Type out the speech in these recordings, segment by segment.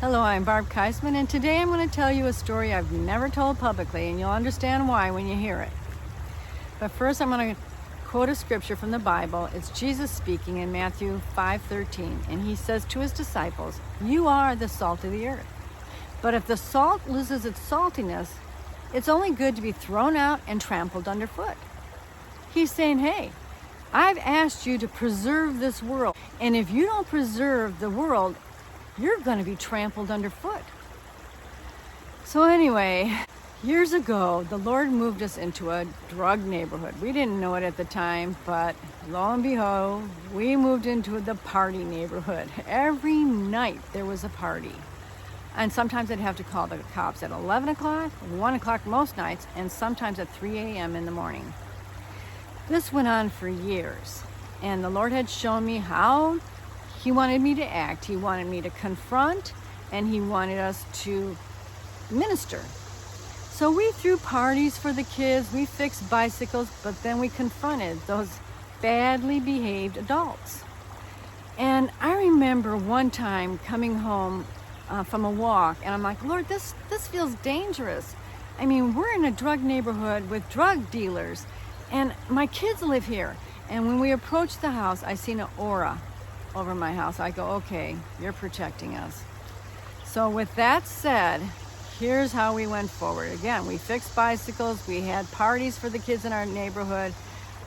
Hello, I'm Barb Keisman, and today I'm going to tell you a story I've never told publicly, and you'll understand why when you hear it. But first, I'm going to quote a scripture from the Bible. It's Jesus speaking in Matthew 5:13, and he says to his disciples, "You are the salt of the earth. But if the salt loses its saltiness, it's only good to be thrown out and trampled underfoot." He's saying, hey, I've asked you to preserve this world, and if you don't preserve the world, you're going to be trampled underfoot. So anyway, years ago, the Lord moved us into a drug neighborhood. We didn't know it at the time, but lo and behold, we moved into the party neighborhood. Every night there was a party. And sometimes I'd have to call the cops at 11 o'clock, 1 o'clock most nights, and sometimes at 3 a.m. in the morning. This went on for years, and the Lord had shown me how He wanted me to act. He wanted me to confront, and He wanted us to minister. So we threw parties for the kids, we fixed bicycles, but then we confronted those badly behaved adults. And I remember one time coming home from a walk, and I'm like, Lord, this feels dangerous. I mean, we're in a drug neighborhood with drug dealers, and my kids live here. And when we approached the house, I seen an aura over my house. I go, okay, you're protecting us. So with that said, here's how we went forward. Again, we fixed bicycles, we had parties for the kids in our neighborhood,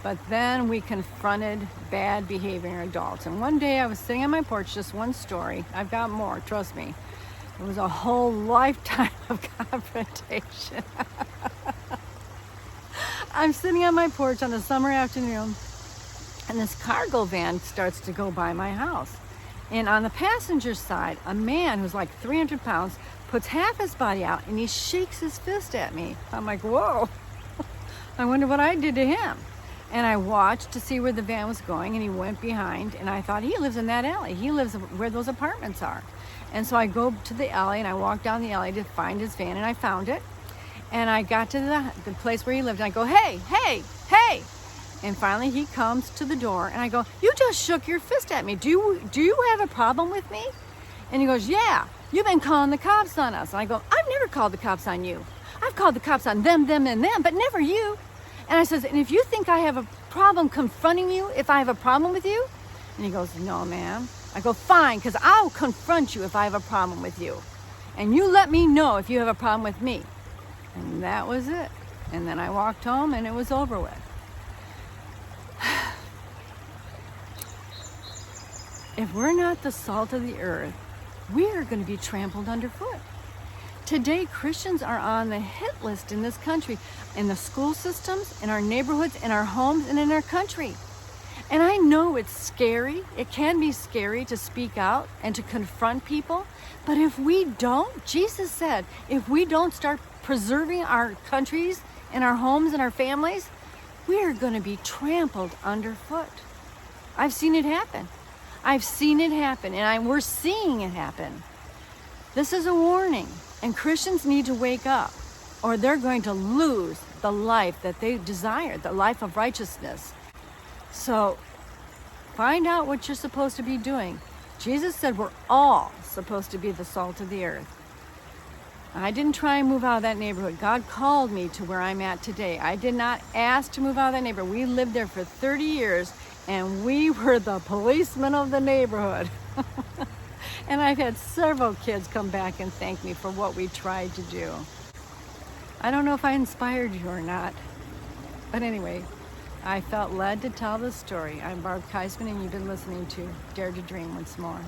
but then we confronted bad behaving adults. And one day I was sitting on my porch, just one story. I've got more, trust me. It was a whole lifetime of confrontation. I'm sitting on my porch on a summer afternoon, and this cargo van starts to go by my house. And on the passenger side, a man who's like 300 pounds puts half his body out and he shakes his fist at me. I'm like, whoa, I wonder what I did to him. And I watched to see where the van was going, and he went behind, and I thought, he lives in that alley. He lives where those apartments are. And so I go to the alley, and I walk down the alley to find his van, and I found it. And I got to the place where he lived, and I go, hey, hey, hey. And finally he comes to the door, and I go, you just shook your fist at me. Do you have a problem with me? And he goes, yeah, you've been calling the cops on us. And I go, I've never called the cops on you. I've called the cops on them, and them, but never you. And I says, and if you think I have a problem confronting you, if I have a problem with you? And he goes, no, ma'am. I go, fine, because I'll confront you if I have a problem with you. And you let me know if you have a problem with me. And that was it. And then I walked home, and it was over with. If we're not the salt of the earth, we are going to be trampled underfoot. Today, Christians are on the hit list in this country, in the school systems, in our neighborhoods, in our homes, and in our country. And I know it's scary. It can be scary to speak out and to confront people. But if we don't, Jesus said, if we don't start preserving our countries and our homes and our families, we are going to be trampled underfoot. I've seen it happen. I've seen it happen, and we're seeing it happen. This is a warning, and Christians need to wake up, or they're going to lose the life that they desire, the life of righteousness. So find out what you're supposed to be doing. Jesus said we're all supposed to be the salt of the earth. I didn't try and move out of that neighborhood. God called me to where I'm at today. I did not ask to move out of that neighborhood. We lived there for 30 years, and we were the policemen of the neighborhood. And I've had several kids come back and thank me for what we tried to do. I don't know if I inspired you or not, but anyway, I felt led to tell this story. I'm Barb Keisman, and you've been listening to Dare to Dream once more.